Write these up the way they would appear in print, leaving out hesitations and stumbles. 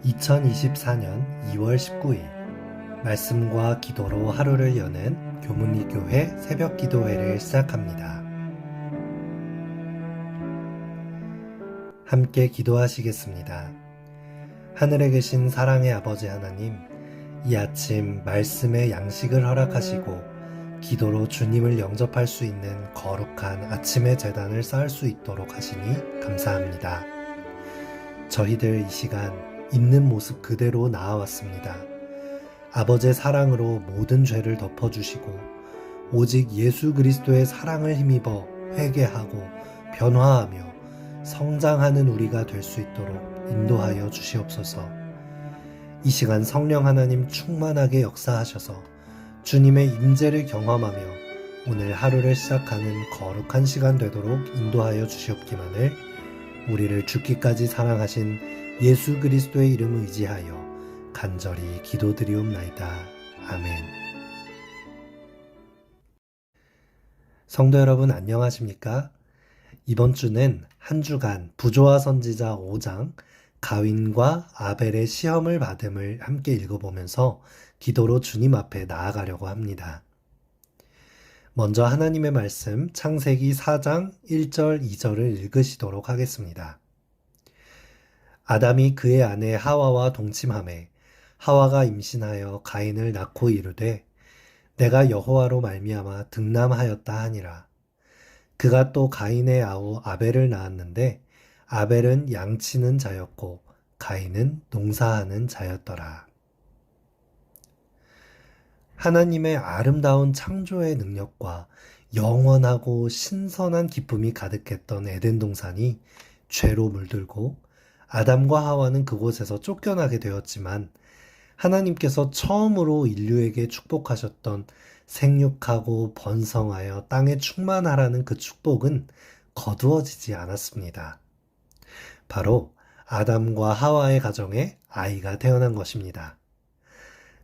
2024년 2월 19일 말씀과 기도로 하루를 여는 교문리교회 새벽 기도회를 시작합니다. 함께 기도하시겠습니다. 하늘에 계신 사랑의 아버지 하나님, 이 아침 말씀의 양식을 허락하시고 기도로 주님을 영접할 수 있는 거룩한 아침의 제단을 쌓을 수 있도록 하시니 감사합니다. 저희들 이 시간 있는 모습 그대로 나아왔습니다. 아버지의 사랑으로 모든 죄를 덮어주시고 오직 예수 그리스도의 사랑을 힘입어 회개하고 변화하며 성장하는 우리가 될 수 있도록 인도하여 주시옵소서. 이 시간 성령 하나님 충만하게 역사하셔서 주님의 임재를 경험하며 오늘 하루를 시작하는 거룩한 시간 되도록 인도하여 주시옵기만을 우리를 죽기까지 사랑하신 예수 그리스도의 이름을 의지하여 간절히 기도드리옵나이다. 아멘. 성도 여러분 안녕하십니까? 이번 주는 한 주간 부조와 선지자 5장 가윈과 아벨의 시험을 받음을 함께 읽어보면서 기도로 주님 앞에 나아가려고 합니다. 먼저 하나님의 말씀 창세기 4장 1절 2절을 읽으시도록 하겠습니다. 아담이 그의 아내 하와와 동침하매 하와가 임신하여 가인을 낳고 이르되 내가 여호와로 말미암아 득남하였다 하니라. 그가 또 가인의 아우 아벨을 낳았는데 아벨은 양치는 자였고 가인은 농사하는 자였더라. 하나님의 아름다운 창조의 능력과 영원하고 신선한 기쁨이 가득했던 에덴 동산이 죄로 물들고 아담과 하와는 그곳에서 쫓겨나게 되었지만 하나님께서 처음으로 인류에게 축복하셨던 생육하고 번성하여 땅에 충만하라는 그 축복은 거두어지지 않았습니다. 바로 아담과 하와의 가정에 아이가 태어난 것입니다.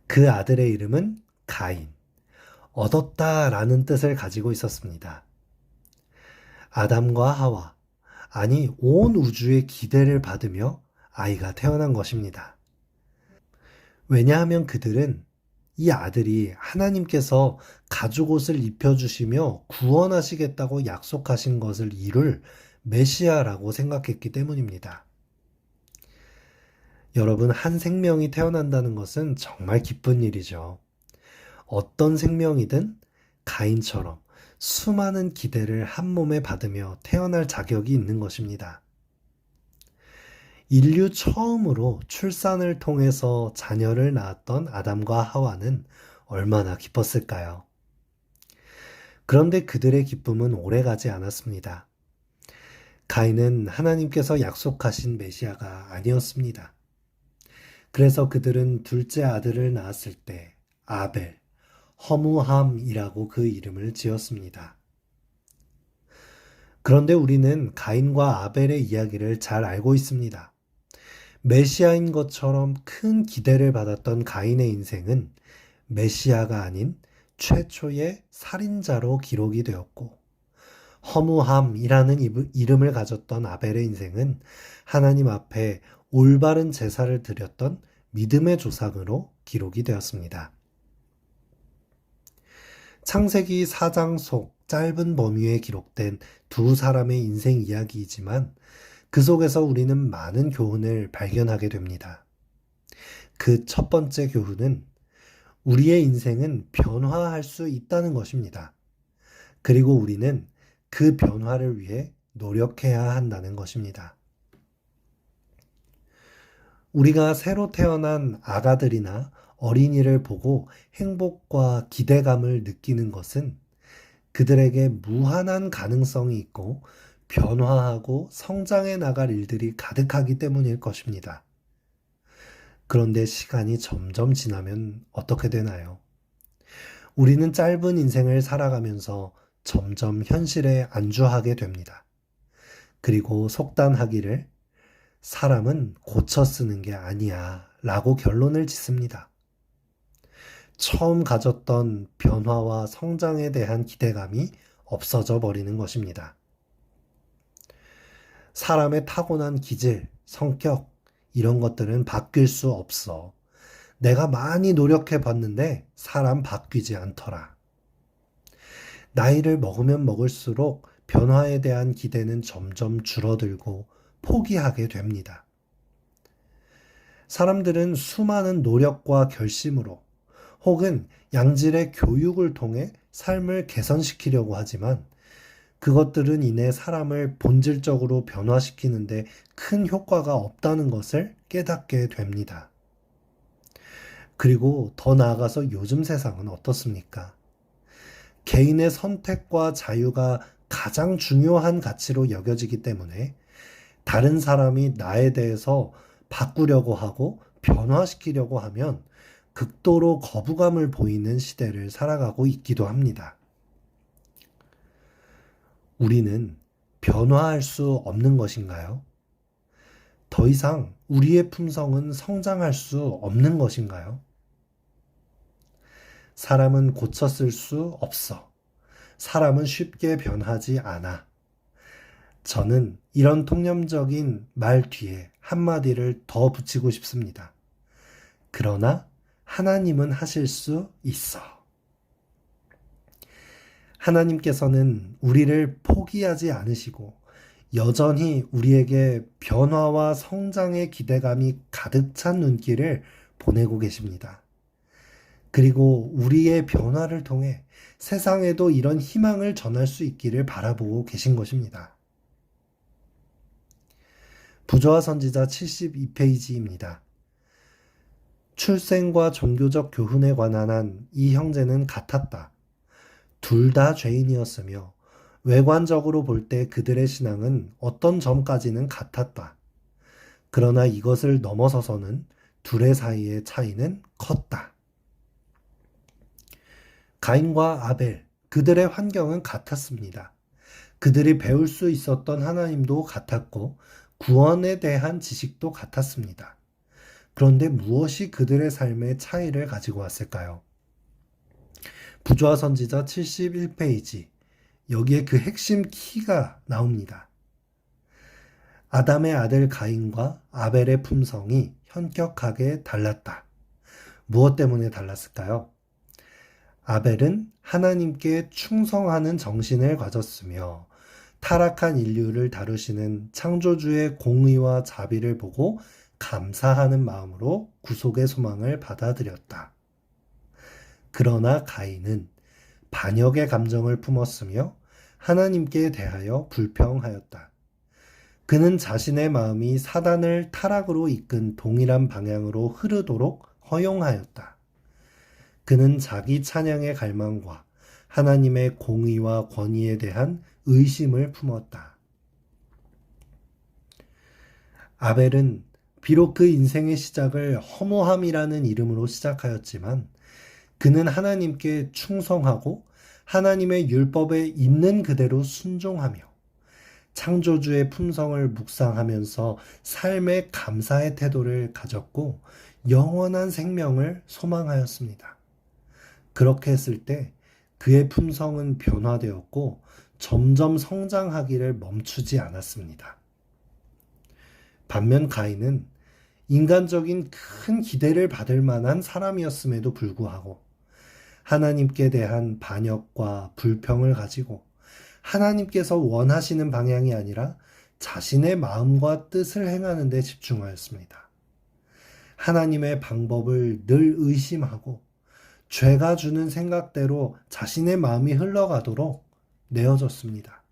그 아들의 이름은 가인, 얻었다라는 뜻을 가지고 있었습니다. 아담과 하와, 아니 온 우주의 기대를 받으며 아이가 태어난 것입니다. 왜냐하면 그들은 이 아들이 하나님께서 가죽옷을 입혀주시며 구원하시겠다고 약속하신 것을 이룰 메시아라고 생각했기 때문입니다. 여러분, 한 생명이 태어난다는 것은 정말 기쁜 일이죠. 어떤 생명이든 가인처럼 수많은 기대를 한 몸에 받으며 태어날 자격이 있는 것입니다. 인류 처음으로 출산을 통해서 자녀를 낳았던 아담과 하와는 얼마나 기뻤을까요? 그런데 그들의 기쁨은 오래가지 않았습니다. 가인은 하나님께서 약속하신 메시아가 아니었습니다. 그래서 그들은 둘째 아들을 낳았을 때 아벨, 허무함이라고 그 이름을 지었습니다. 그런데 우리는 가인과 아벨의 이야기를 잘 알고 있습니다. 메시아인 것처럼 큰 기대를 받았던 가인의 인생은 메시아가 아닌 최초의 살인자로 기록이 되었고, 허무함이라는 이름을 가졌던 아벨의 인생은 하나님 앞에 올바른 제사를 드렸던 믿음의 조상으로 기록이 되었습니다. 창세기 4장 속 짧은 범위에 기록된 두 사람의 인생 이야기이지만 그 속에서 우리는 많은 교훈을 발견하게 됩니다. 그 첫 번째 교훈은 우리의 인생은 변화할 수 있다는 것입니다. 그리고 우리는 그 변화를 위해 노력해야 한다는 것입니다. 우리가 새로 태어난 아가들이나 어린이를 보고 행복과 기대감을 느끼는 것은 그들에게 무한한 가능성이 있고 변화하고 성장해 나갈 일들이 가득하기 때문일 것입니다. 그런데 시간이 점점 지나면 어떻게 되나요? 우리는 짧은 인생을 살아가면서 점점 현실에 안주하게 됩니다. 그리고 속단하기를 사람은 고쳐 쓰는 게 아니야 라고 결론을 짓습니다. 처음 가졌던 변화와 성장에 대한 기대감이 없어져 버리는 것입니다. 사람의 타고난 기질, 성격, 이런 것들은 바뀔 수 없어. 내가 많이 노력해 봤는데 사람 바뀌지 않더라. 나이를 먹으면 먹을수록 변화에 대한 기대는 점점 줄어들고 포기하게 됩니다. 사람들은 수많은 노력과 결심으로 혹은 양질의 교육을 통해 삶을 개선시키려고 하지만 그것들은 이내 사람을 본질적으로 변화시키는데 큰 효과가 없다는 것을 깨닫게 됩니다. 그리고 더 나아가서 요즘 세상은 어떻습니까? 개인의 선택과 자유가 가장 중요한 가치로 여겨지기 때문에 다른 사람이 나에 대해서 바꾸려고 하고 변화시키려고 하면 극도로 거부감을 보이는 시대를 살아가고 있기도 합니다. 우리는 변화할 수 없는 것인가요? 더 이상 우리의 품성은 성장할 수 없는 것인가요? 사람은 고쳤을 수 없어. 사람은 쉽게 변하지 않아. 저는 이런 통념적인 말 뒤에 한마디를 더 붙이고 싶습니다. 그러나 하나님은 하실 수 있어. 하나님께서는 우리를 포기하지 않으시고 여전히 우리에게 변화와 성장의 기대감이 가득 찬 눈길을 보내고 계십니다. 그리고 우리의 변화를 통해 세상에도 이런 희망을 전할 수 있기를 바라보고 계신 것입니다. 부조화 선지자 72페이지입니다. 출생과 종교적 교훈에 관한 한 이 형제는 같았다. 둘 다 죄인이었으며 외관적으로 볼 때 그들의 신앙은 어떤 점까지는 같았다. 그러나 이것을 넘어서서는 둘의 사이의 차이는 컸다. 가인과 아벨, 그들의 환경은 같았습니다. 그들이 배울 수 있었던 하나님도 같았고 구원에 대한 지식도 같았습니다. 그런데 무엇이 그들의 삶의 차이를 가지고 왔을까요? 부조화 선지자 71페이지, 여기에 그 핵심 키가 나옵니다. 아담의 아들 가인과 아벨의 품성이 현격하게 달랐다. 무엇 때문에 달랐을까요? 아벨은 하나님께 충성하는 정신을 가졌으며 타락한 인류를 다루시는 창조주의 공의와 자비를 보고 감사하는 마음으로 구속의 소망을 받아들였다. 그러나 가인은 반역의 감정을 품었으며 하나님께 대하여 불평하였다. 그는 자신의 마음이 사단을 타락으로 이끈 동일한 방향으로 흐르도록 허용하였다. 그는 자기 찬양의 갈망과 하나님의 공의와 권위에 대한 의심을 품었다. 아벨은 비록 그 인생의 시작을 허무함이라는 이름으로 시작하였지만 그는 하나님께 충성하고 하나님의 율법에 있는 그대로 순종하며 창조주의 품성을 묵상하면서 삶의 감사의 태도를 가졌고 영원한 생명을 소망하였습니다. 그렇게 했을 때 그의 품성은 변화되었고 점점 성장하기를 멈추지 않았습니다. 반면 가인은 인간적인 큰 기대를 받을 만한 사람이었음에도 불구하고 하나님께 대한 반역과 불평을 가지고 하나님께서 원하시는 방향이 아니라 자신의 마음과 뜻을 행하는 데 집중하였습니다. 하나님의 방법을 늘 의심하고 죄가 주는 생각대로 자신의 마음이 흘러가도록 내어줬습니다.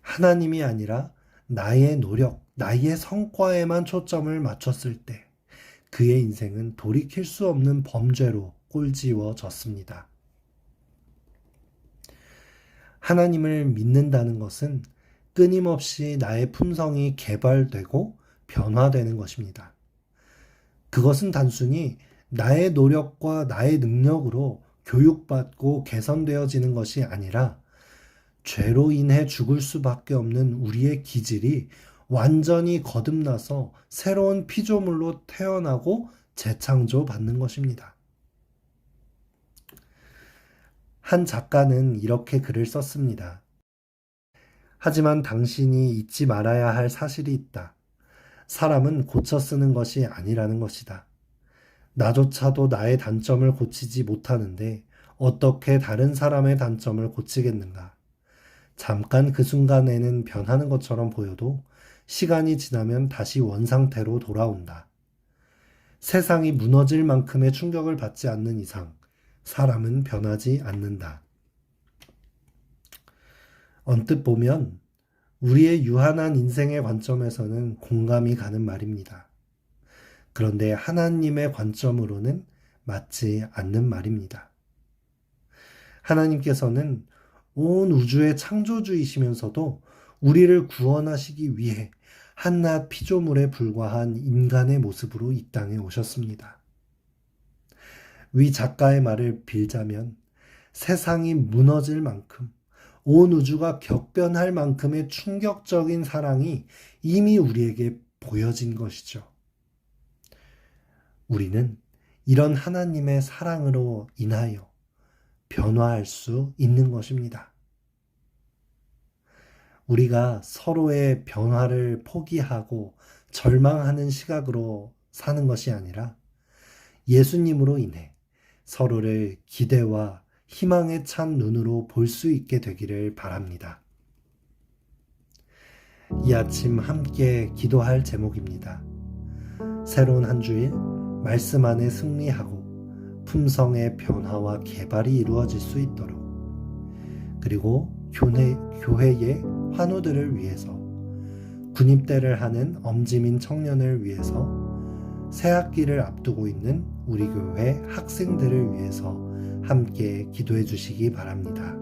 하나님이 아니라 나의 노력, 나의 성과에만 초점을 맞췄을 때 그의 인생은 돌이킬 수 없는 범죄로 꼴지워졌습니다. 하나님을 믿는다는 것은 끊임없이 나의 품성이 개발되고 변화되는 것입니다. 그것은 단순히 나의 노력과 나의 능력으로 교육받고 개선되어지는 것이 아니라 죄로 인해 죽을 수밖에 없는 우리의 기질이 완전히 거듭나서 새로운 피조물로 태어나고 재창조받는 것입니다. 한 작가는 이렇게 글을 썼습니다. 하지만 당신이 잊지 말아야 할 사실이 있다. 사람은 고쳐 쓰는 것이 아니라는 것이다. 나조차도 나의 단점을 고치지 못하는데 어떻게 다른 사람의 단점을 고치겠는가? 잠깐 그 순간에는 변하는 것처럼 보여도 시간이 지나면 다시 원상태로 돌아온다. 세상이 무너질 만큼의 충격을 받지 않는 이상 사람은 변하지 않는다. 언뜻 보면 우리의 유한한 인생의 관점에서는 공감이 가는 말입니다. 그런데 하나님의 관점으로는 맞지 않는 말입니다. 하나님께서는 온 우주의 창조주이시면서도 우리를 구원하시기 위해 한낱 피조물에 불과한 인간의 모습으로 이 땅에 오셨습니다. 위 작가의 말을 빌자면 세상이 무너질 만큼 온 우주가 격변할 만큼의 충격적인 사랑이 이미 우리에게 보여진 것이죠. 우리는 이런 하나님의 사랑으로 인하여 변화할 수 있는 것입니다. 우리가 서로의 변화를 포기하고 절망하는 시각으로 사는 것이 아니라 예수님으로 인해 서로를 기대와 희망에 찬 눈으로 볼 수 있게 되기를 바랍니다. 이 아침 함께 기도할 제목입니다. 새로운 한 주일 말씀 안에 승리하고 품성의 변화와 개발이 이루어질 수 있도록, 그리고 교회의 환우들을 위해서, 군입대를 하는 엄지민 청년을 위해서, 새학기를 앞두고 있는 우리 교회 학생들을 위해서 함께 기도해 주시기 바랍니다.